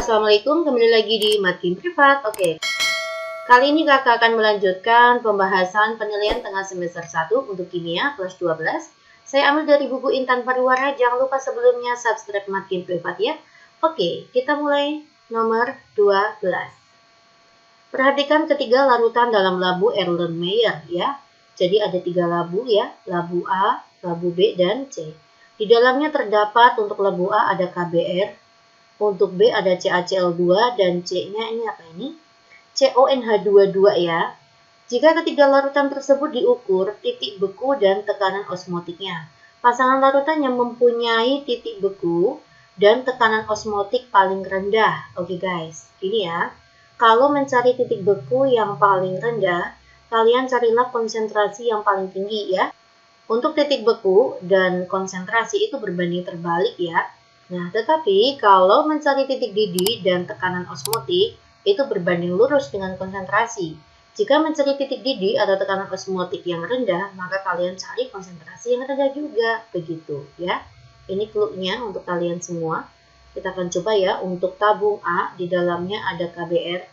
Assalamualaikum, kembali lagi di Makin Privat. Oke, kali ini kakak akan melanjutkan pembahasan penilaian tengah semester 1 untuk kimia kelas 12. Saya ambil dari buku Intan Pariwara, jangan lupa sebelumnya subscribe Makin Privat ya. Oke, kita mulai nomor 12. Perhatikan ketiga larutan dalam labu Erlenmeyer ya. Jadi ada 3 labu ya, labu A, labu B, dan C. Di dalamnya terdapat untuk labu A ada KBr, untuk B ada CaCl2 dan C-nya ini apa ini? CONH22 ya. Jika ketiga larutan tersebut diukur titik beku dan tekanan osmotiknya. Pasangan larutan yang mempunyai titik beku dan tekanan osmotik paling rendah. Oke guys, ini ya. Kalau mencari titik beku yang paling rendah, kalian carilah konsentrasi yang paling tinggi ya. Untuk titik beku dan konsentrasi itu berbanding terbalik ya. Nah, tetapi kalau mencari titik didih dan tekanan osmotik, itu berbanding lurus dengan konsentrasi. Jika mencari titik didih atau tekanan osmotik yang rendah, maka kalian cari konsentrasi yang rendah juga. Begitu ya. Ini clue-nya untuk kalian semua. Kita akan coba ya, untuk tabung A, di dalamnya ada KBr.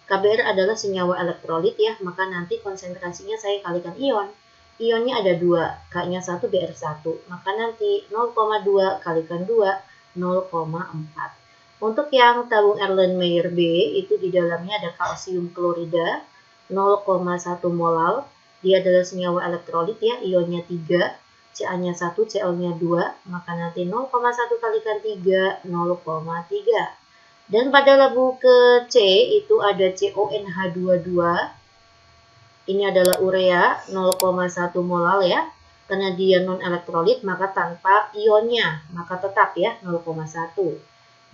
KBr adalah senyawa elektrolit ya, maka nanti konsentrasinya saya kalikan ion. Ionnya ada 2, K-nya 1, Br1. Maka nanti 0,2 kalikan 2, 0,4. Untuk yang tabung Erlenmeyer B, itu di dalamnya ada kalsium klorida 0,1 molal. Dia adalah senyawa elektrolit ya, ionnya 3, Ca-nya 1, Cl-nya 2. Maka nanti 0,1 kalikan 3, 0,3. Dan pada labu ke C itu ada CONH22. Ini adalah urea 0,1 molal ya. Karena dia non-elektrolit maka tanpa ionnya, maka tetap ya 0,1.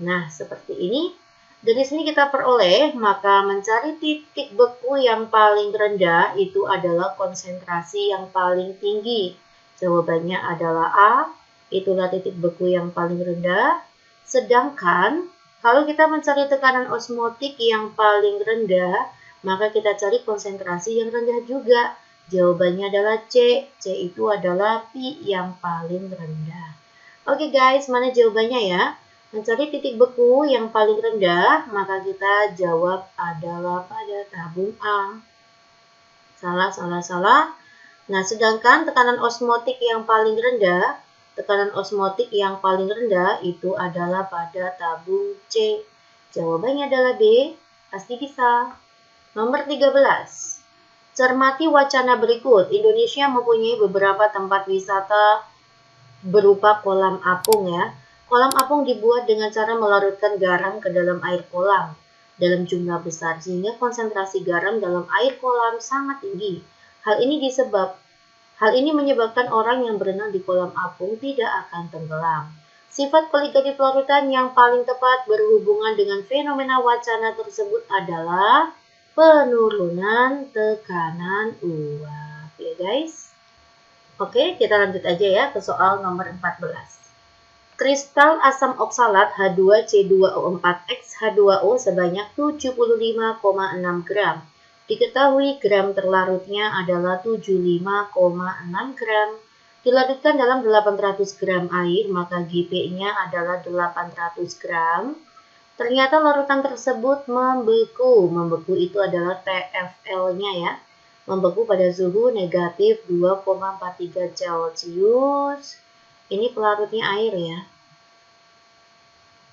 Nah, seperti ini. Dari sini kita peroleh, maka mencari titik beku yang paling rendah itu adalah konsentrasi yang paling tinggi. Jawabannya adalah A, itulah titik beku yang paling rendah. Sedangkan, kalau kita mencari tekanan osmotik yang paling rendah, maka kita cari konsentrasi yang rendah juga. Jawabannya adalah C. C itu adalah pi yang paling rendah. Oke guys, mana jawabannya ya? Mencari titik beku yang paling rendah, maka kita jawab adalah pada tabung A. Salah, salah, salah. Nah, sedangkan tekanan osmotik yang paling rendah, itu adalah pada tabung C. Jawabannya adalah B. Pasti bisa. Nomor 13. Cermati wacana berikut. Indonesia mempunyai beberapa tempat wisata berupa kolam apung ya. Kolam apung dibuat dengan cara melarutkan garam ke dalam air kolam dalam jumlah besar sehingga konsentrasi garam dalam air kolam sangat tinggi. Hal ini menyebabkan orang yang berenang di kolam apung tidak akan tenggelam. Sifat koligatif larutan yang paling tepat berhubungan dengan fenomena wacana tersebut adalah penurunan tekanan uap ya guys. Oke, kita lanjut aja ya ke soal nomor 14. Kristal asam oksalat H2C2O4X H2O sebanyak 75,6 gram. Diketahui gram terlarutnya adalah 75,6 gram. Dilarutkan dalam 800 gram air, maka GP-nya adalah 800 gram. Ternyata larutan tersebut membeku. Membeku itu adalah TFL-nya ya. Membeku pada suhu negatif 2,43 Celcius. Ini pelarutnya air ya.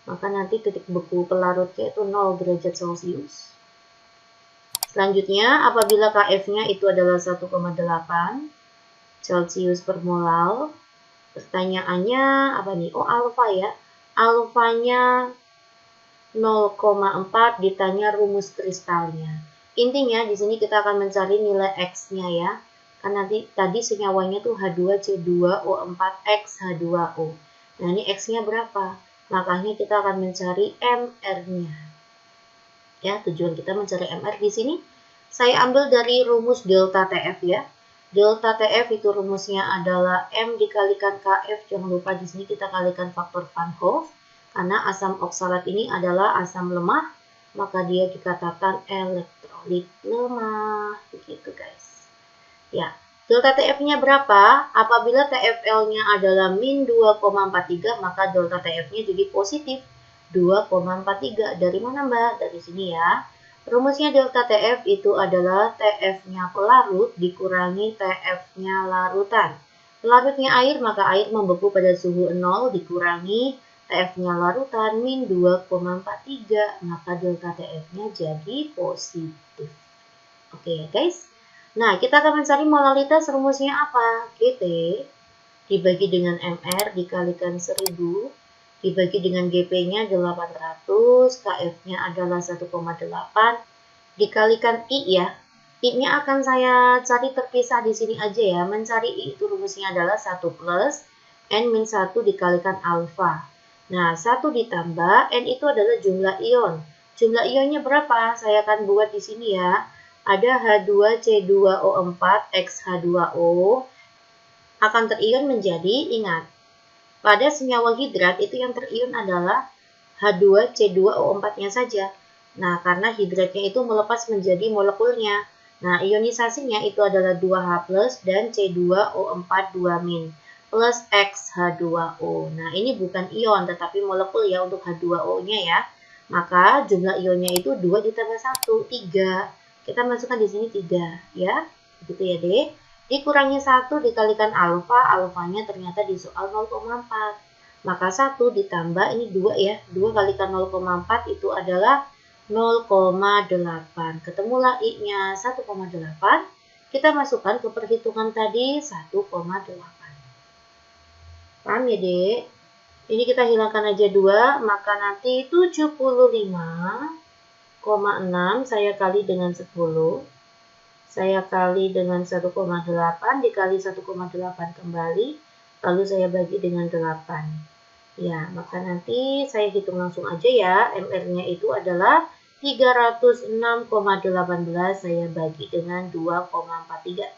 Maka nanti titik beku pelarutnya itu 0 derajat Celcius. Selanjutnya, apabila KF-nya itu adalah 1,8 Celcius per molal. Pertanyaannya apa nih? Oh, alfa ya. Alfanya 0,4 ditanya rumus kristalnya. Intinya di sini kita akan mencari nilai X-nya ya. Kan nanti tadi senyawanya tuh H2C2O4X H2O. Nah, ini X-nya berapa? Makanya kita akan mencari MR-nya. Ya, tujuan kita mencari MR di sini saya ambil dari rumus delta TF ya. Delta TF itu rumusnya adalah M dikalikan KF. Jangan lupa di sini kita kalikan faktor Van Hoff. Karena asam oksalat ini adalah asam lemah, maka dia dikatakan elektrolit lemah. Begitu guys. Ya, delta TF-nya berapa? Apabila TFL-nya adalah min 2,43, maka delta TF-nya jadi positif. 2,43. Dari mana Mbak? Dari sini ya. Rumusnya delta TF itu adalah TF-nya pelarut dikurangi TF-nya larutan. Pelarutnya air, maka air membeku pada suhu 0 dikurangi TF-nya larutan min 2,43. Maka delta TF-nya jadi positif. Oke guys. Nah, kita akan mencari molalitas. Rumusnya apa? GT dibagi dengan MR dikalikan 1000 dibagi dengan GP-nya 800, KF-nya adalah 1,8, dikalikan I ya. I-nya akan saya cari terpisah di sini aja ya. Mencari I itu rumusnya adalah 1 plus N-1 dikalikan alfa. Nah, 1 ditambah N itu adalah jumlah ion. Jumlah ionnya berapa? Saya akan buat di sini ya. Ada H2C2O4 X H2O akan terion menjadi, ingat, pada senyawa hidrat itu yang terion adalah H2C2O4-nya saja. Nah, karena hidratnya itu melepas menjadi molekulnya. Nah, ionisasinya itu adalah 2H+ dan C2O4 2- plus XH2O. Nah, ini bukan ion tetapi molekul ya untuk H2O-nya ya. Maka jumlah ionnya itu 2 ditambah 1, 3. Kita masukkan di sini 3 ya. Begitu ya, Dek. Dikurangi 1 dikalikan alfa, alfanya ternyata di soal 0,4. Maka 1 ditambah, ini 2 ya, 2 kalikan 0,4 itu adalah 0,8. Ketemulah I-nya 1,8. Kita masukkan ke perhitungan tadi 1,8. Paham ya, Dek? Ini kita hilangkan aja 2, maka nanti 75,6 saya kali dengan 10. Saya kali dengan 1,8 dikali 1,8 kembali, lalu saya bagi dengan 8. Ya, maka nanti saya hitung langsung aja ya. MR-nya itu adalah 306,18, saya bagi dengan 2,43.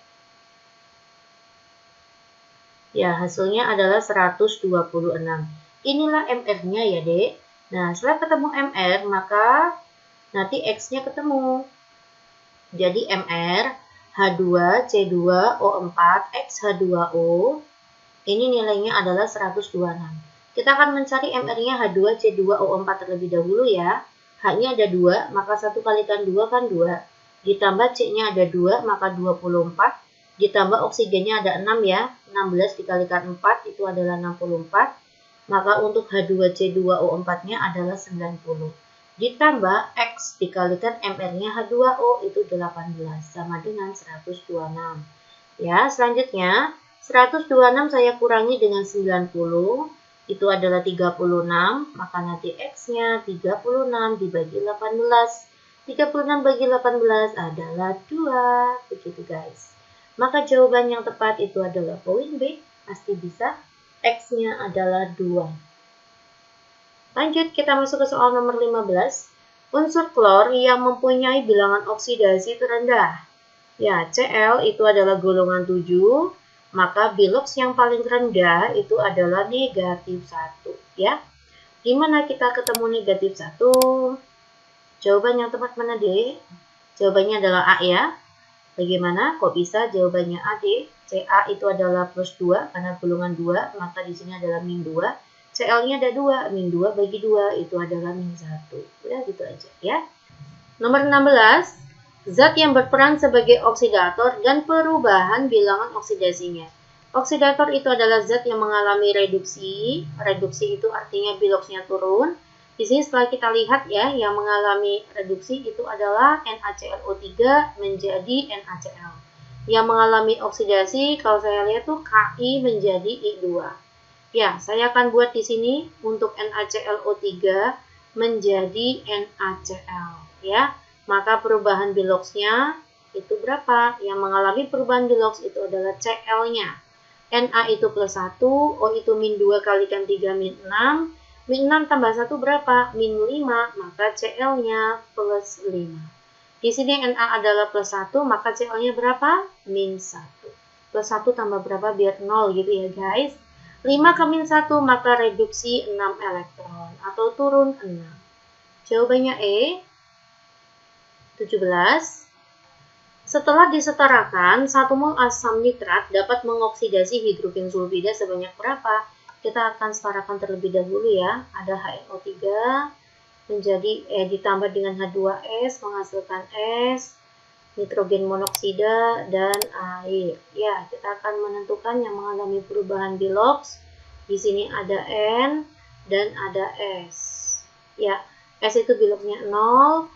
Ya, hasilnya adalah 126. Inilah MR-nya ya, Dek. Nah, setelah ketemu MR, maka nanti X-nya ketemu. Jadi MR H2C2O4 X H2O ini nilainya adalah 126. Kita akan mencari MR-nya H2C2O4 terlebih dahulu ya. H-nya ada 2, maka 1 kalikan 2 kan 2. Ditambah C-nya ada 2, maka 24. Ditambah oksigennya ada 6 ya. 16 dikalikan 4 itu adalah 64. Maka untuk H2C2O4-nya adalah 90. Ditambah X dikalikan MR-nya H2O itu 18 sama dengan 126. Ya, selanjutnya 126 saya kurangi dengan 90 itu adalah 36, maka nanti X-nya 36 dibagi 18. 36 bagi 18 adalah 2, begitu guys. Maka jawaban yang tepat itu adalah poin B, pasti bisa. X-nya adalah 2. Lanjut, kita masuk ke soal nomor 15. Unsur klor yang mempunyai bilangan oksidasi terendah. Ya, Cl itu adalah golongan 7, maka biloks yang paling rendah itu adalah negatif 1. Ya, di mana kita ketemu negatif 1? Jawaban yang tepat mana, D? Jawabannya adalah A ya. Bagaimana? Kok bisa jawabannya A, D? Ca itu adalah plus 2, karena golongan 2, maka di sini adalah min 2. Cl-nya ada 2, min 2 bagi 2 itu adalah min 1. Udah gitu aja ya. Nomor 16, zat yang berperan sebagai oksidator dan perubahan bilangan oksidasinya. Oksidator itu adalah zat yang mengalami reduksi. Reduksi itu artinya biloksnya turun. Di sini setelah kita lihat ya, yang mengalami reduksi itu adalah NaClO3 menjadi NaCl. Yang mengalami oksidasi, kalau saya lihat tuh Ki menjadi I2. Ya, saya akan buat di sini untuk NaClO3 menjadi NaCl ya. Maka perubahan biloksnya itu berapa? Yang mengalami perubahan biloks itu adalah Cl-nya. Na itu plus 1, O itu min 2 kalikan 3 min 6. Min 6 tambah 1 berapa? Min 5, maka Cl-nya plus 5. Di sini Na adalah plus 1, maka Cl-nya berapa? Min 1. Plus 1 tambah berapa biar 0 gitu ya guys. 5 ke min 1 maka reduksi 6 elektron atau turun 6. Jawabannya E. 17. Setelah disetarakan, 1 mol asam nitrat dapat mengoksidasi hidrogen sulfida sebanyak berapa? kita akan setarakan terlebih dahulu ya. Ada HNO3 ditambah dengan H2S menghasilkan S, nitrogen monoksida, dan air. Ya, kita akan menentukan yang mengalami perubahan Bilox. Di sini ada N dan ada S. Ya, S itu Biloxnya 0,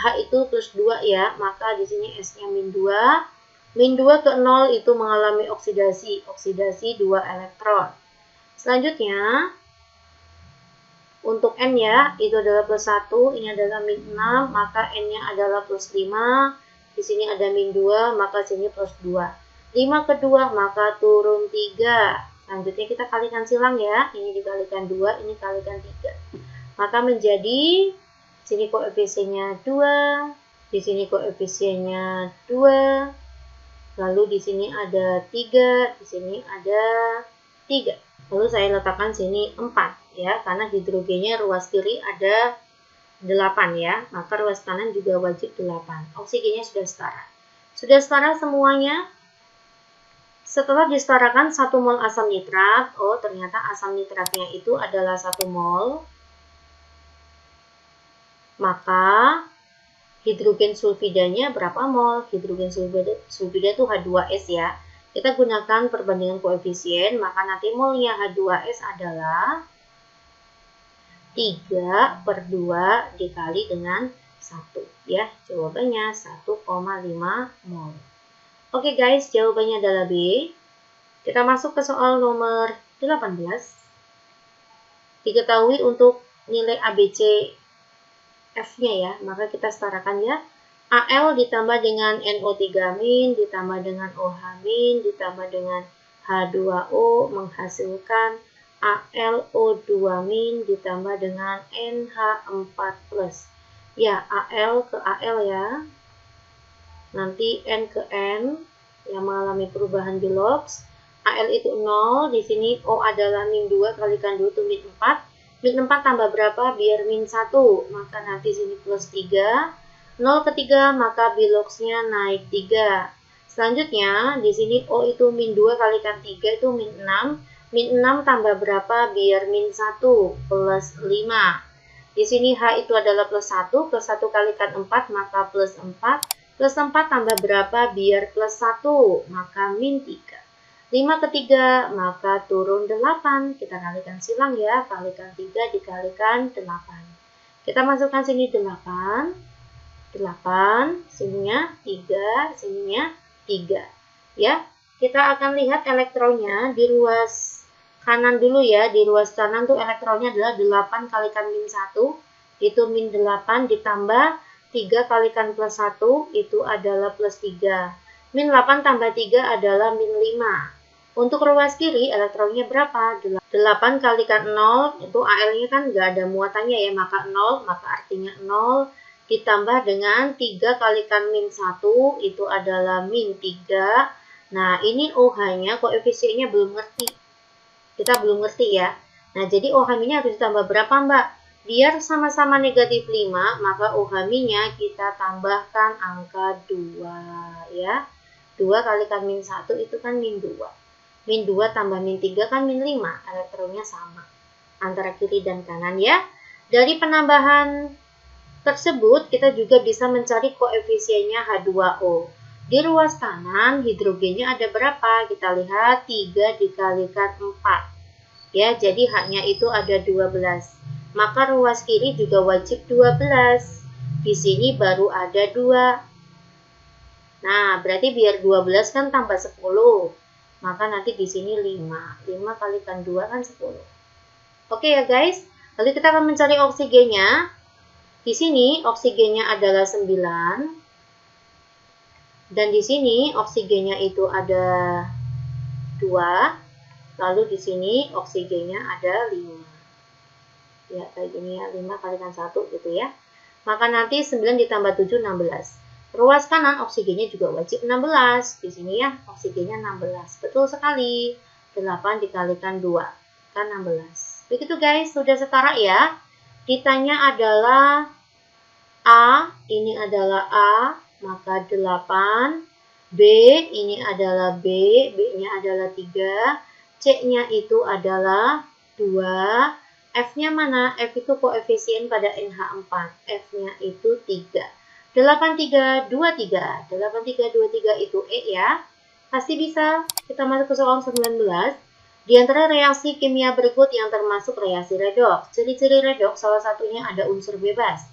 H itu plus 2 ya, maka di sini S-nya min 2. Min 2 ke 0 itu mengalami oksidasi 2 elektron. Selanjutnya, untuk N ya, itu adalah plus 1, ini adalah min 6, maka N-nya adalah plus 5. Di sini ada min 2, maka sini plus 2. 5 ke 2, maka turun 3. Selanjutnya kita kalikan silang ya, ini dikalikan 2, ini kalikan 3. Maka menjadi, sini koefisiennya 2, di sini koefisiennya 2, lalu di sini ada 3, di sini ada 3. Lalu saya letakkan sini 4 ya, karena hidrogennya ruas kiri ada 8 ya, maka ruas kanan juga wajib 8. Oksigennya sudah setara. Sudah setara semuanya. Setelah disetarakan 1 mol asam nitrat, oh ternyata asam nitratnya itu adalah 1 mol. Maka hidrogen sulfidanya berapa mol? Hidrogen sulfida itu H2S ya. Kita gunakan perbandingan koefisien, maka nanti molnya H2S adalah 3 per 2 dikali dengan 1 ya. Jawabannya 1,5 mol. Oke guys, jawabannya adalah B. Kita masuk ke soal nomor 18. Diketahui untuk nilai ABC F-nya ya, maka kita setarakan ya. Al ditambah dengan NO3- ditambah dengan OH- ditambah dengan H2O menghasilkan AlO2- ditambah dengan NH4+. Ya, Al ke Al ya. Nanti N ke N yang mengalami perubahan Bilox. Al itu 0, di sini O adalah min 2 kalikan 2 itu min 4. Min 4 tambah berapa? Biar min 1, maka nanti sini plus 3. 0 ke 3, maka Biloxnya naik 3. Selanjutnya, di sini O itu min 2 kalikan 3 itu min 6. Min 6 tambah berapa? Biar min 1, plus 5. Di sini H itu adalah plus 1, plus 1 kalikan 4, maka plus 4. Plus 4 tambah berapa? Biar plus 1, maka min 3. 5 ke 3, maka turun 8. Kita kalikan silang ya, kalikan 3 dikalikan 8. Kita masukkan sini 8. 8, sininya 3, sininya 3. Ya, kita akan lihat elektronnya di ruas kanan dulu ya. Di ruas kanan tuh elektronnya adalah 8 kalikan min 1, itu min 8 ditambah 3 kalikan plus 1, itu adalah plus 3. Min 8 tambah 3 adalah min 5. Untuk ruas kiri elektronnya berapa? 8 kalikan 0, itu Al-nya kan nggak ada muatannya ya, maka 0, maka artinya 0. Ditambah dengan 3 kalikan min 1, itu adalah min 3. Nah, ini OH-nya koefisiennya belum ngerti. Kita belum ngerti ya. Nah, jadi OH-nya harus ditambah berapa, Mbak? Biar sama-sama negatif 5, maka OH-nya kita tambahkan angka 2 ya. 2 kalikan min 1 itu kan min 2. Min 2 tambah min 3 kan min 5. Elektronnya sama antara kiri dan kanan ya. Dari penambahan tersebut, kita juga bisa mencari koefisiennya H2O. Di ruas kanan, hidrogennya ada berapa? Kita lihat 3 dikalikan 4. Ya, jadi H-nya itu ada 12. Maka ruas kiri juga wajib 12. Di sini baru ada 2. Nah, berarti biar 12 kan tambah 10. Maka nanti di sini 5. 5 kalikan 2 kan 10. Oke ya guys, lalu kita akan mencari oksigennya. Di sini oksigennya adalah 9. Dan di sini oksigennya itu ada 2. Lalu di sini oksigennya ada 5. Ya, kayak gini ya, 5 kalikan 1 gitu ya. Maka nanti 9 ditambah 7, 16. Ruas kanan oksigennya juga wajib 16. Di sini ya, oksigennya 16. Betul sekali. 8 dikalikan 2, kan 16. Begitu guys, sudah setara ya. Ditanya adalah A, ini adalah A, maka 8. B, ini adalah B, B-nya adalah 3. C-nya itu adalah 2. F-nya mana? F itu koefisien pada NH4. F-nya itu 3. 8323. 8323 itu E ya. Pasti bisa. Kita masuk ke soal 19. Di antara reaksi kimia berikut yang termasuk reaksi redoks. Ciri-ciri redoks salah satunya ada unsur bebas.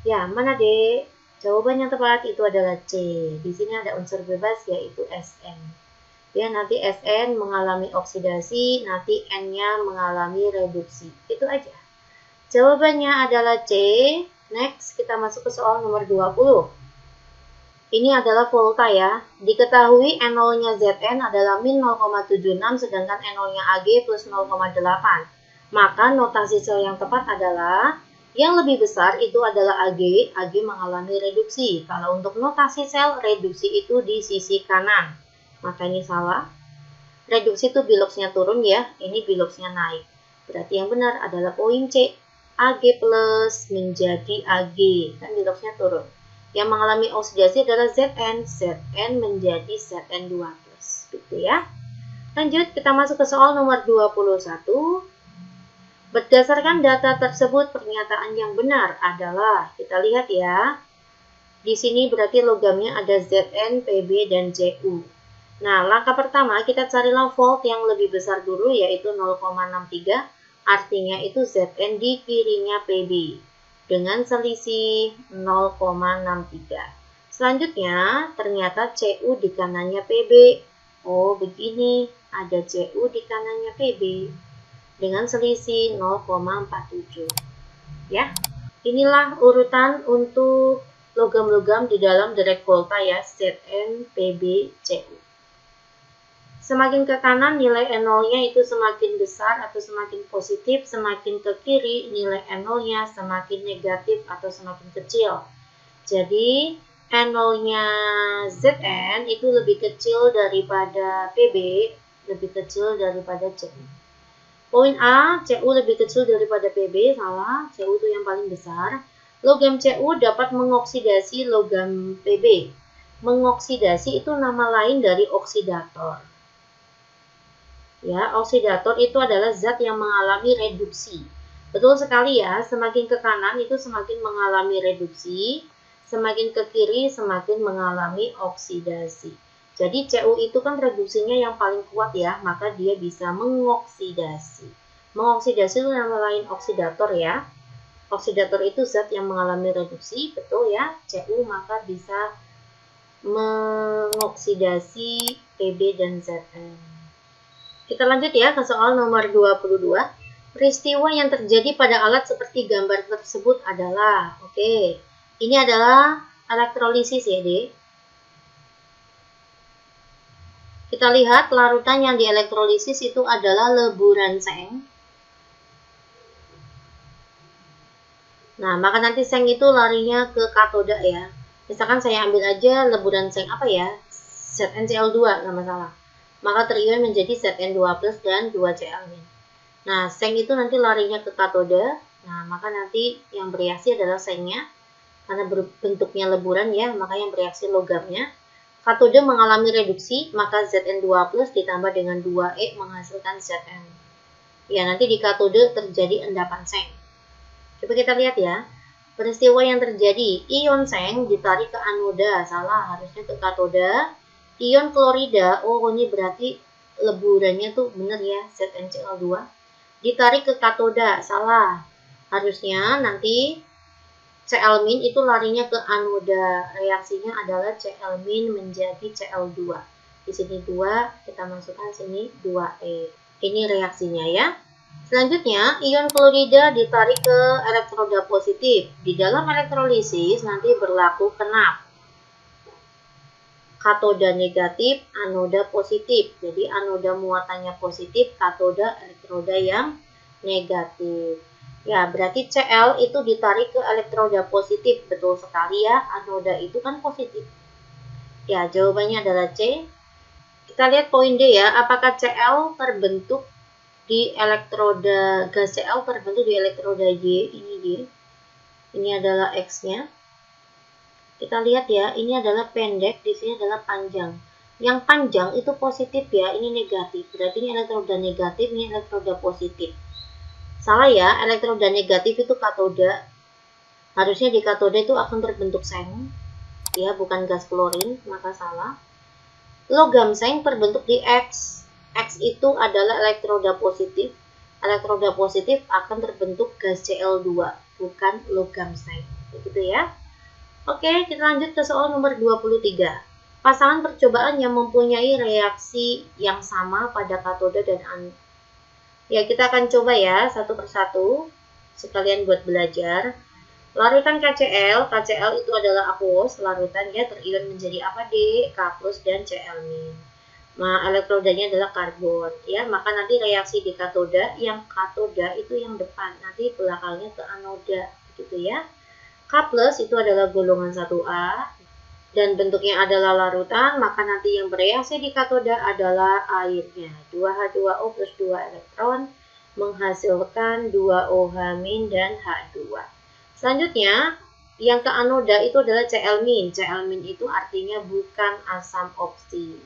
Ya, mana Dek? Jawaban yang tepat itu adalah C. Di sini ada unsur bebas yaitu Sn. Ya, nanti Sn mengalami oksidasi, nanti N-nya mengalami reduksi. Itu aja. Jawabannya adalah C. Next, kita masuk ke soal nomor 20. Ini adalah volta ya. Diketahui N0-nya Zn adalah min 0,76, sedangkan N0-nya Ag plus 0,8. Maka notasi sel yang tepat adalah yang lebih besar itu adalah Ag. Ag mengalami reduksi. Kalau untuk notasi sel, reduksi itu di sisi kanan. Maka ini salah. Reduksi itu biloxnya turun ya, ini biloxnya naik. Berarti yang benar adalah poin C. Ag plus menjadi Ag, kan biloxnya turun. Yang mengalami oksidasi adalah Zn. Zn menjadi Zn2+. Gitu ya. Lanjut, kita masuk ke soal nomor 21. Berdasarkan data tersebut, pernyataan yang benar adalah, kita lihat ya. Di sini berarti logamnya ada Zn, Pb, dan Cu. Nah, langkah pertama kita carilah volt yang lebih besar dulu yaitu 0,63. Artinya itu Zn di kirinya Pb dengan selisih 0,63. Selanjutnya ternyata Cu di kanannya Pb. Oh, begini, ada Cu di kanannya Pb dengan selisih 0,47. Ya. Inilah urutan untuk logam-logam di dalam direct volta ya, Zn, Pb, Cu. Semakin ke kanan nilai N0-nya itu semakin besar atau semakin positif, semakin ke kiri nilai N0-nya semakin negatif atau semakin kecil. Jadi N0-nya Zn itu lebih kecil daripada Pb, lebih kecil daripada Cu. Poin A, Cu lebih kecil daripada Pb, salah, Cu itu yang paling besar. Logam Cu dapat mengoksidasi logam Pb. Mengoksidasi itu nama lain dari oksidator. Ya, oksidator itu adalah zat yang mengalami reduksi. Betul sekali ya, semakin ke kanan itu semakin mengalami reduksi, semakin ke kiri semakin mengalami oksidasi. Jadi Cu itu kan reduksinya yang paling kuat ya, maka dia bisa mengoksidasi. Mengoksidasi itu nama lain oksidator ya. Oksidator itu zat yang mengalami reduksi, betul ya, Cu maka bisa mengoksidasi Pb dan Zn. Kita lanjut ya ke soal nomor 22. Peristiwa yang terjadi pada alat seperti gambar tersebut adalah, ini adalah elektrolisis ya, Dek. Kita lihat larutan yang dielektrolisis itu adalah leburan seng. Nah, maka nanti seng itu larinya ke katoda ya. Misalkan saya ambil aja leburan seng apa ya? ZnCl2, nggak masalah. Maka terion menjadi Zn2+ dan 2Cl-. Nah, seng itu nanti larinya ke katoda. Nah, maka nanti yang bereaksi adalah sengnya. Karena bentuknya leburan ya, maka yang bereaksi logamnya. Katoda mengalami reduksi, maka Zn2+ ditambah dengan 2E menghasilkan Zn. Ya, nanti di katoda terjadi endapan seng. Coba kita lihat ya. Peristiwa yang terjadi, ion seng ditarik ke anoda. Salah, harusnya ke katoda. Ion klorida, oh ini berarti leburannya tuh bener ya, ZnCl2. Ditarik ke katoda, salah. Harusnya nanti Cl- itu larinya ke anoda. Reaksinya adalah Cl- menjadi Cl2. Di sini 2, kita masukkan sini 2E. Ini reaksinya ya. Selanjutnya, ion klorida ditarik ke elektroda positif. Di dalam elektrolisis nanti berlaku kenap. Katoda negatif, anoda positif. Jadi anoda muatannya positif, katoda elektroda yang negatif. Ya, berarti Cl itu ditarik ke elektroda positif. Betul sekali ya, anoda itu kan positif. Ya, jawabannya adalah C. Kita lihat poin D ya, apakah Cl terbentuk di elektroda, gas Cl terbentuk di elektroda Y, ini Y. Ini adalah X-nya. Kita lihat ya, ini adalah pendek, di sini adalah panjang. Yang panjang itu positif ya, ini negatif. Berarti ini elektroda negatif, ini elektroda positif. Salah ya, elektroda negatif itu katoda. Harusnya di katoda itu akan terbentuk seng, ya bukan gas klorin, maka salah. Logam seng terbentuk di X. X itu adalah elektroda positif. Elektroda positif akan terbentuk gas Cl2, bukan logam seng. Begitu ya. Oke, kita lanjut ke soal nomor 23. Pasangan percobaan yang mempunyai reaksi yang sama pada katoda dan anode. Ya, kita akan coba ya satu persatu sekalian buat belajar. Larutan KCl itu adalah aqueous, larutan ya terion menjadi apa D, K+ dan Cl-. Nah, elektrodanya adalah karbon ya, maka nanti reaksi di katoda, yang katoda itu yang depan, nanti belakangnya ke anoda gitu ya. K+ itu adalah golongan 1A dan bentuknya adalah larutan, maka nanti yang bereaksi di katoda adalah airnya. 2H2O plus 2 elektron menghasilkan 2OH- dan H2. Selanjutnya, yang ke anoda itu adalah Cl-. Cl- itu artinya bukan asam oksi.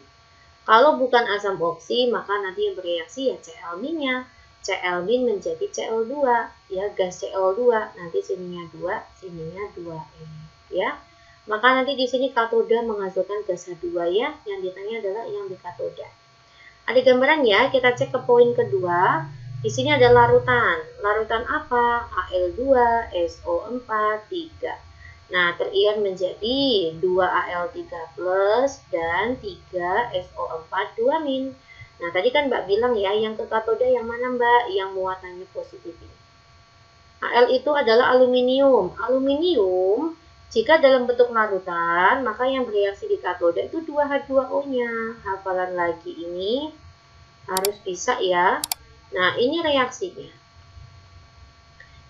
Kalau bukan asam oksi, maka nanti yang bereaksi ya Cl-nya. Cl- menjadi Cl2, ya gas Cl2. Nanti sininya 2, sininya 2E, ya. Maka nanti di sini katoda menghasilkan gas H2 ya. Yang ditanya adalah yang di katoda. Ada gambaran ya, kita cek ke poin kedua. Di sini ada larutan. Larutan apa? Al2, SO4, 3. Nah, terion menjadi 2Al3+ dan 3SO4, 2-. Nah, tadi kan Mbak bilang ya, yang ke katoda yang mana Mbak? Yang muatannya positif ini. Al itu adalah aluminium. Aluminium, jika dalam bentuk larutan, maka yang bereaksi di katoda itu 2H2O-nya. Hafalan lagi ini harus bisa ya. Nah, ini reaksinya.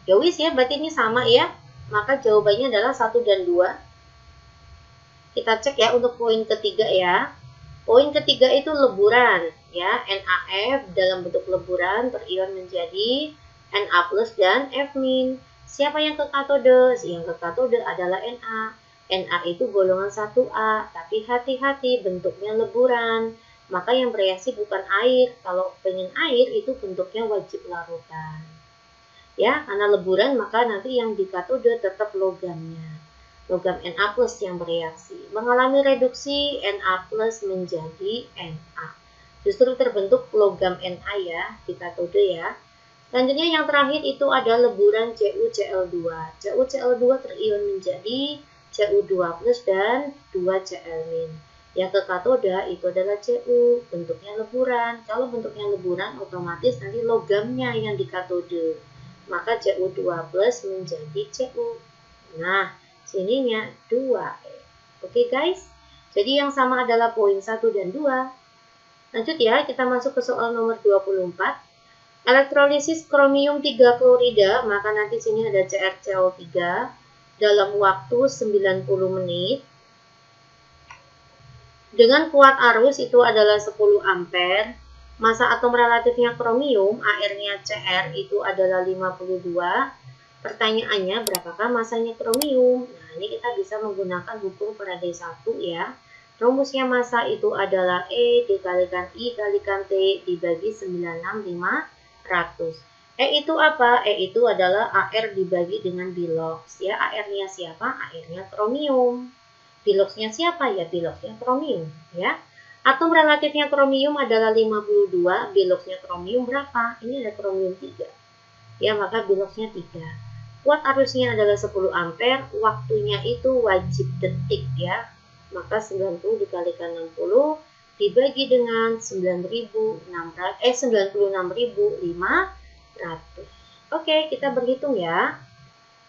Ya wis ya, berarti ini sama ya. Maka jawabannya adalah 1 dan 2. Kita cek ya untuk poin ketiga ya. Poin ketiga itu leburan ya. NaF dalam bentuk leburan terion menjadi Na+ dan F-. Siapa yang ke katode? Yang ke katode adalah Na. Na itu golongan 1A, tapi hati-hati bentuknya leburan. Maka yang bereaksi bukan air. Kalau pengen air itu bentuknya wajib larutan. Ya, karena leburan maka nanti yang di katode tetap logamnya. Logam Na+ yang bereaksi. Mengalami reduksi Na+ menjadi Na. Justru terbentuk logam Na ya di katode ya. Selanjutnya yang terakhir itu ada leburan CuCl2. CuCl2 terion menjadi Cu2+ dan 2Cl-. Yang ke katoda itu adalah Cu, bentuknya leburan. Kalau bentuknya leburan otomatis nanti logamnya yang di katode. Maka Cu2+ menjadi Cu. Nah, sininya 2E. Oke guys, jadi yang sama adalah poin 1 dan 2. Lanjut ya, kita masuk ke soal nomor 24. Elektrolisis kromium 3 klorida, maka nanti sini ada CrCl3 dalam waktu 90 menit. Dengan kuat arus itu adalah 10 ampere. Massa atom relatifnya kromium, AR-nya Cr itu adalah 52. Pertanyaannya, berapakah masanya kromium? Nah, ini kita bisa menggunakan hukum Faraday 1 ya. Rumusnya massa itu adalah E dikalikan I kalikan T dibagi 96500. E itu apa? E itu adalah AR dibagi dengan bilox ya. AR-nya siapa? AR-nya kromium. Biloxnya siapa ya? Biloxnya kromium ya. Atom relatifnya kromium adalah 52, biloxnya kromium berapa? Ini ada kromium 3. Ya, maka biloxnya 3. Kuat arusnya adalah 10 ampere, waktunya itu wajib detik ya. Maka 90 dikalikan 60 dibagi dengan 96.500. Oke, kita berhitung ya.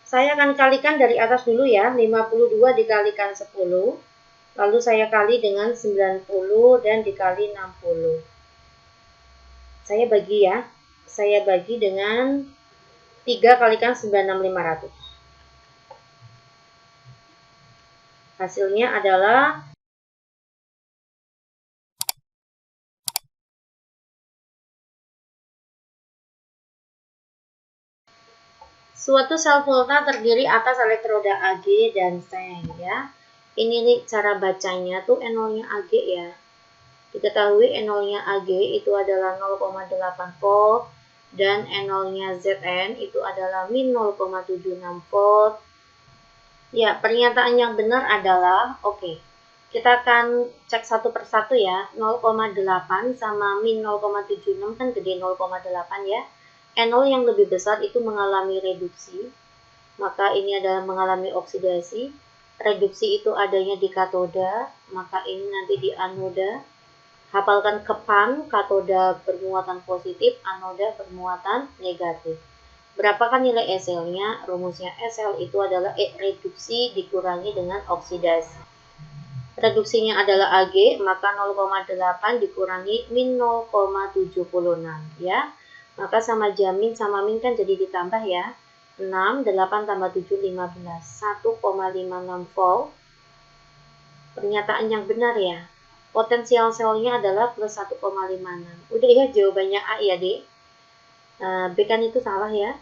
Saya akan kalikan dari atas dulu ya, 52 dikalikan 10. Lalu saya kali dengan 90 dan dikali 60. Saya bagi ya. Saya bagi dengan 3 kalikan 96.500. Hasilnya adalah suatu sel volta terdiri atas elektroda Ag dan seng ya. Ini nih cara bacanya tuh N0-nya Ag ya. Diketahui E0-nya Ag itu adalah 0,8 volt dan E0-nya Zn itu adalah min 0,76 volt. Ya, pernyataan yang benar adalah, oke, kita akan cek satu persatu ya. 0,8 sama min 0,76 kan gede 0,8 ya. E0 yang lebih besar itu mengalami reduksi, maka ini adalah mengalami oksidasi. Reduksi itu adanya di katoda, maka ini nanti di anoda. Hafalkan kepan, katoda bermuatan positif, anoda bermuatan negatif. Berapakah nilai SL-nya? Rumusnya SL itu adalah reduksi dikurangi dengan oksidasi. Reduksinya adalah Ag, maka 0,8 dikurangi min 0,76 ya. Maka sama jamin sama min kan jadi ditambah ya. 6, 8 tambah 7, 15. 1,56 volt. Pernyataan yang benar ya. Potensial selnya adalah plus 1,56. Udah ya, jawabannya A ya, D. B kan itu salah ya.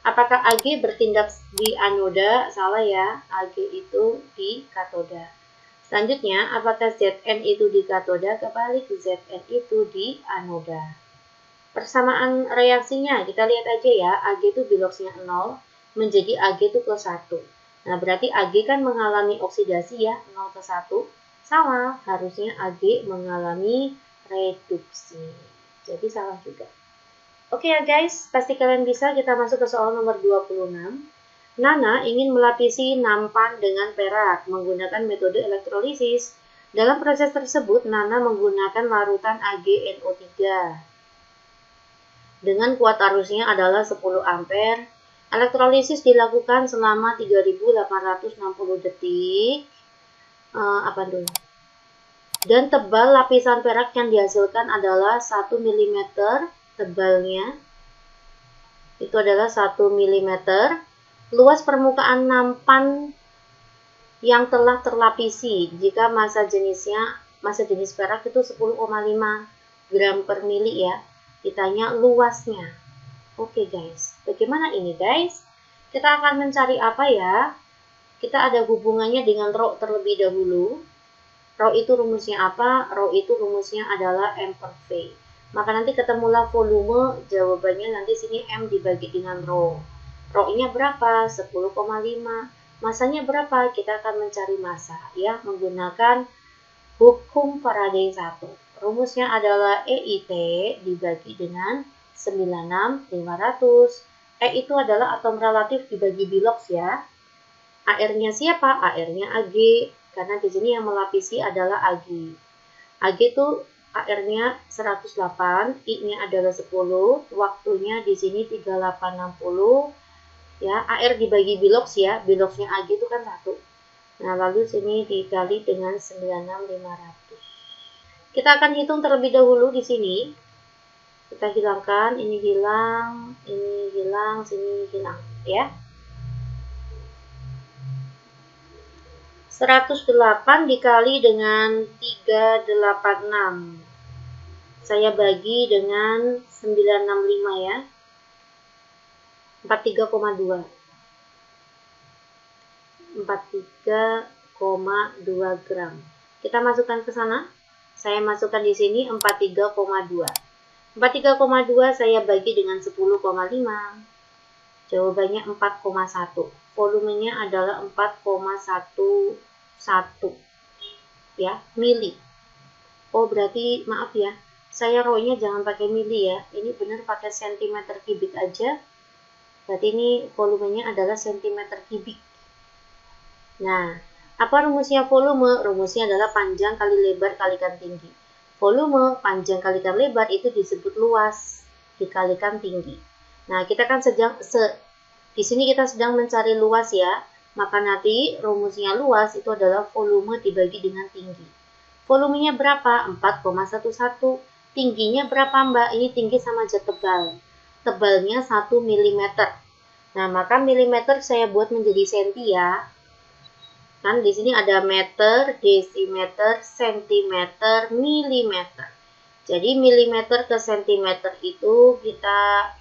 Apakah Ag bertindak di anoda? Salah ya. Ag itu di katoda. Selanjutnya, apakah Zn itu di katoda? Kebalik, Zn itu di anoda. Persamaan reaksinya, kita lihat aja ya. Ag itu biloxnya 0, menjadi Ag itu plus 1. Nah, berarti Ag kan mengalami oksidasi ya, 0 ke 1. Salah, harusnya Ag mengalami reduksi. Jadi salah juga. Oke ya guys, pasti kalian bisa. Kita masuk ke soal nomor 26. Nana ingin melapisi nampan dengan perak menggunakan metode elektrolisis. Dalam proses tersebut, Nana menggunakan larutan AgNO3 dengan kuat arusnya adalah 10 ampere. Elektrolisis dilakukan selama 3860 detik. Dan tebal lapisan perak yang dihasilkan adalah 1 mm tebalnya. Itu adalah 1 mm. Luas permukaan nampan yang telah terlapisi jika massa jenis perak itu 10,5 gram per mili ya. Ditanya luasnya. Oke guys, bagaimana ini guys? Kita akan mencari apa ya? Kita ada hubungannya dengan rho terlebih dahulu. Rho itu rumusnya apa? Rho itu rumusnya adalah M per V. Maka nanti ketemulah volume, jawabannya nanti sini M dibagi dengan rho. Rho-nya berapa? 10,5. Masanya berapa? Kita akan mencari massa ya menggunakan hukum Faraday 1. Rumusnya adalah EIT dibagi dengan 96,500. E itu adalah atom relatif dibagi bilox ya. AR-nya siapa? AR-nya Ag. Karena di sini yang melapisi adalah Ag. Ag itu AR-nya 108, I-nya adalah 10, waktunya di sini 3860. Ya, AR dibagi bilox ya, biloxnya Ag itu kan 1. Nah, lalu sini dikali dengan 96,500. Kita akan hitung terlebih dahulu di sini. Kita hilangkan, ini hilang, sini hilang, ya. 108 dikali dengan 386. Saya bagi dengan 965 ya. 43,2. 43,2 gram. Kita masukkan ke sana. Saya masukkan di sini 43,2. 43,2 saya bagi dengan 10,5. Jawabannya 4,1. Volumenya adalah 4,11 ya, mili. Oh, berarti maaf ya. Saya rho-nya jangan pakai mili ya. Ini benar pakai cm kubik aja. Berarti ini volumenya adalah cm kubik. Nah, apa rumusnya volume? Rumusnya adalah panjang kali lebar kalikan tinggi. Volume panjang kalikan lebar itu disebut luas dikalikan tinggi. Nah, kita kan di sini kita sedang mencari luas ya. Maka nanti rumusnya luas itu adalah volume dibagi dengan tinggi. Volumenya berapa? 4,11. Tingginya berapa, Mbak? Ini tinggi sama aja tebal. Tebalnya 1 mm. Nah, maka milimeter saya buat menjadi senti ya. Kan di sini ada meter, desimeter, sentimeter, milimeter. Jadi milimeter ke sentimeter itu kita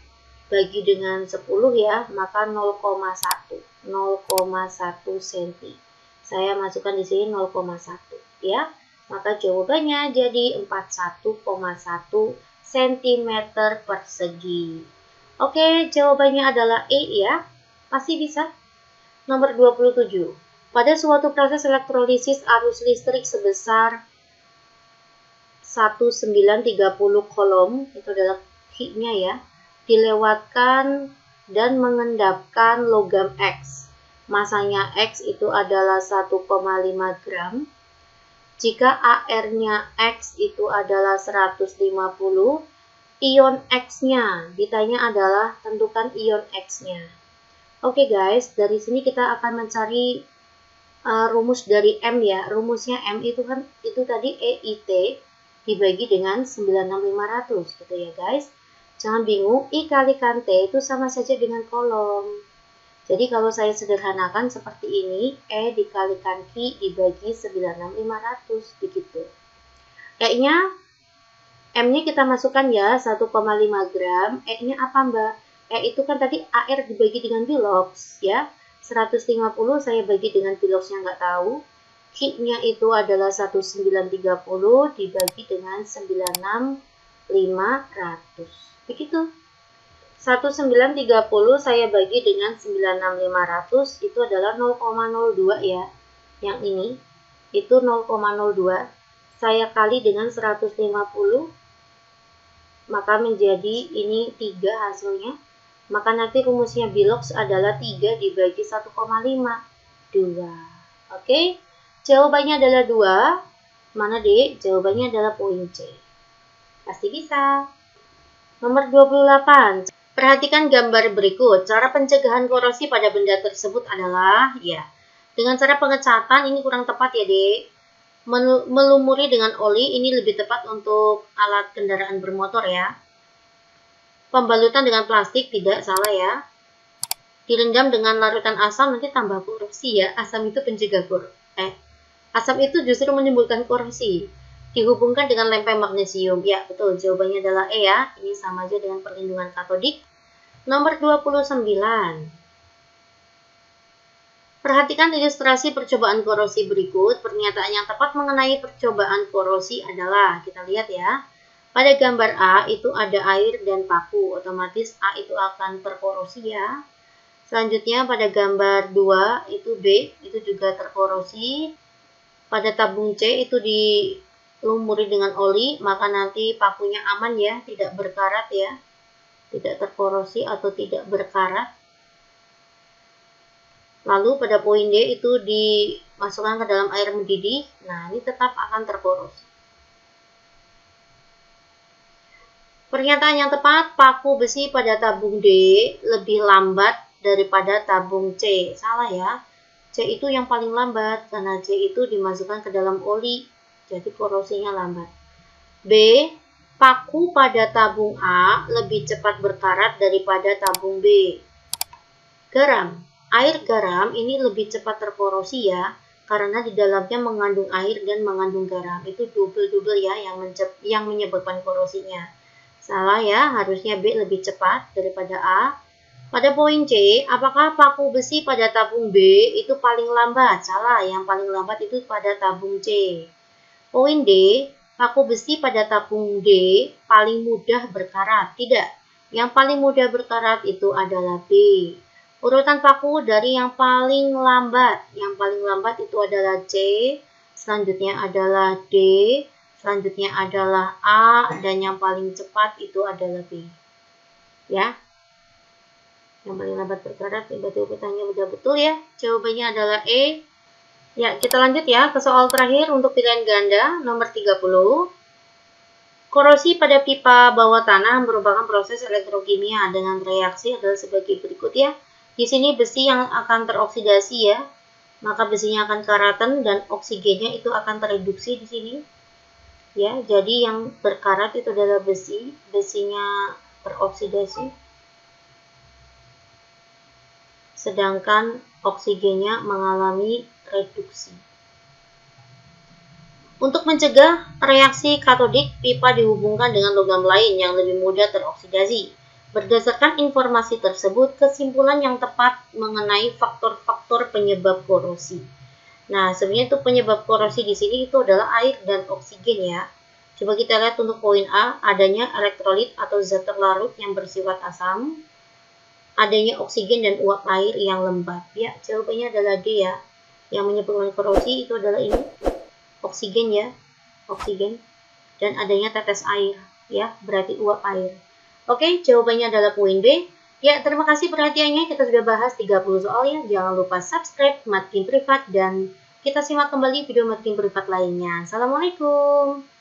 bagi dengan 10 ya, maka 0,1 cm. Saya masukkan di sini 0,1 ya. Maka jawabannya jadi 41,1 cm persegi. Oke, jawabannya adalah E ya. Pasti bisa. Nomor 27. Pada suatu proses elektrolisis arus listrik sebesar 1930 kolom, itu adalah Q-nya ya, dilewatkan dan mengendapkan logam X. Masanya X itu adalah 1,5 gram. Jika AR-nya X itu adalah 150, ion X-nya ditanya adalah tentukan ion X-nya. Oke guys, dari sini kita akan mencari rumus dari M ya. Rumusnya M itu kan itu tadi EIT dibagi dengan 96500 gitu ya guys. Jangan bingung, I kalikan T itu sama saja dengan kolom. Jadi kalau saya sederhanakan seperti ini, E dikalikan Q dibagi 96500 begitu. E-nya M-nya kita masukkan ya, 1,5 gram. E-nya apa Mbak? E itu kan tadi AR dibagi dengan bilox ya. 150 saya bagi dengan bilox yang nggak tahu. Q-nya itu adalah 1930 dibagi dengan 96500. Begitu. 1930 saya bagi dengan 96500 itu adalah 0,02 ya. Yang ini itu 0,02. Saya kali dengan 150 maka menjadi ini 3 hasilnya. Maka nanti rumusnya bilox adalah 3 dibagi 1,5. 2. Oke. Jawabannya adalah 2. Mana D? Jawabannya adalah poin C. Pasti bisa. Nomor 28. Perhatikan gambar berikut. Cara pencegahan korosi pada benda tersebut adalah, ya, dengan cara pengecatan, ini kurang tepat ya, Dek. Melumuri dengan oli, ini lebih tepat untuk alat kendaraan bermotor ya. Pembalutan dengan plastik, tidak, salah ya. Direndam dengan larutan asam, nanti tambah korosi ya. Asam itu pencegah asam itu justru menimbulkan korosi. Dihubungkan dengan lempeng magnesium. Ya, betul. Jawabannya adalah E ya. Ini sama aja dengan perlindungan katodik. Nomor 29. Perhatikan ilustrasi percobaan korosi berikut. Pernyataan yang tepat mengenai percobaan korosi adalah, kita lihat ya. Pada gambar A itu ada air dan paku. Otomatis A itu akan terkorosi ya. Selanjutnya pada gambar 2 itu B itu juga terkorosi. Pada tabung C itu dilumuri dengan oli, maka nanti pakunya aman ya, tidak berkarat ya. Tidak terkorosi atau tidak berkarat. Lalu pada poin D itu dimasukkan ke dalam air mendidih. Nah, ini tetap akan terkorosi. Pernyataan yang tepat, paku besi pada tabung D lebih lambat daripada tabung C. Salah ya. C itu yang paling lambat karena C itu dimasukkan ke dalam oli. Jadi korosinya lambat. B. Paku pada tabung A lebih cepat berkarat daripada tabung B. Garam. Air garam ini lebih cepat terkorosi ya. Karena di dalamnya mengandung air dan mengandung garam. Itu double-double ya yang menyebabkan korosinya. Salah ya, harusnya B lebih cepat daripada A. Pada poin C, apakah paku besi pada tabung B itu paling lambat? Salah, yang paling lambat itu pada tabung C. Poin D, paku besi pada tabung D paling mudah berkarat. Tidak, yang paling mudah berkarat itu adalah B. Urutan paku dari yang paling lambat. Yang paling lambat itu adalah C, selanjutnya adalah D, selanjutnya adalah A, dan yang paling cepat itu adalah B. Ya. Yang paling lambat berkarat, tiba-tiba pertanyaan udah betul ya. Jawabannya adalah E. Ya, kita lanjut ya ke soal terakhir untuk pilihan ganda nomor 30. Korosi pada pipa bawah tanah merupakan proses elektrokimia dengan reaksi adalah sebagai berikut ya. Di sini besi yang akan teroksidasi ya. Maka besinya akan karatan dan oksigennya itu akan tereduksi di sini. Ya, jadi yang berkarat itu adalah besi, besinya teroksidasi. Sedangkan oksigennya mengalami reduksi. Untuk mencegah reaksi katodik, pipa dihubungkan dengan logam lain yang lebih mudah teroksidasi. Berdasarkan informasi tersebut, kesimpulan yang tepat mengenai faktor-faktor penyebab korosi. Nah, sebenarnya itu penyebab korosi di sini itu adalah air dan oksigen ya. Coba kita lihat untuk poin A, adanya elektrolit atau zat terlarut yang bersifat asam, adanya oksigen dan uap air yang lembab. Ya, jawabannya adalah D ya. Yang menyebabkan korosi itu adalah ini, oksigen ya, oksigen, dan adanya tetes air ya, berarti uap air. Oke, jawabannya adalah poin B. Ya, terima kasih perhatiannya. Kita sudah bahas 30 soal ya. Jangan lupa subscribe Matkim Privat dan kita simak kembali video Matkim Privat lainnya. Assalamualaikum.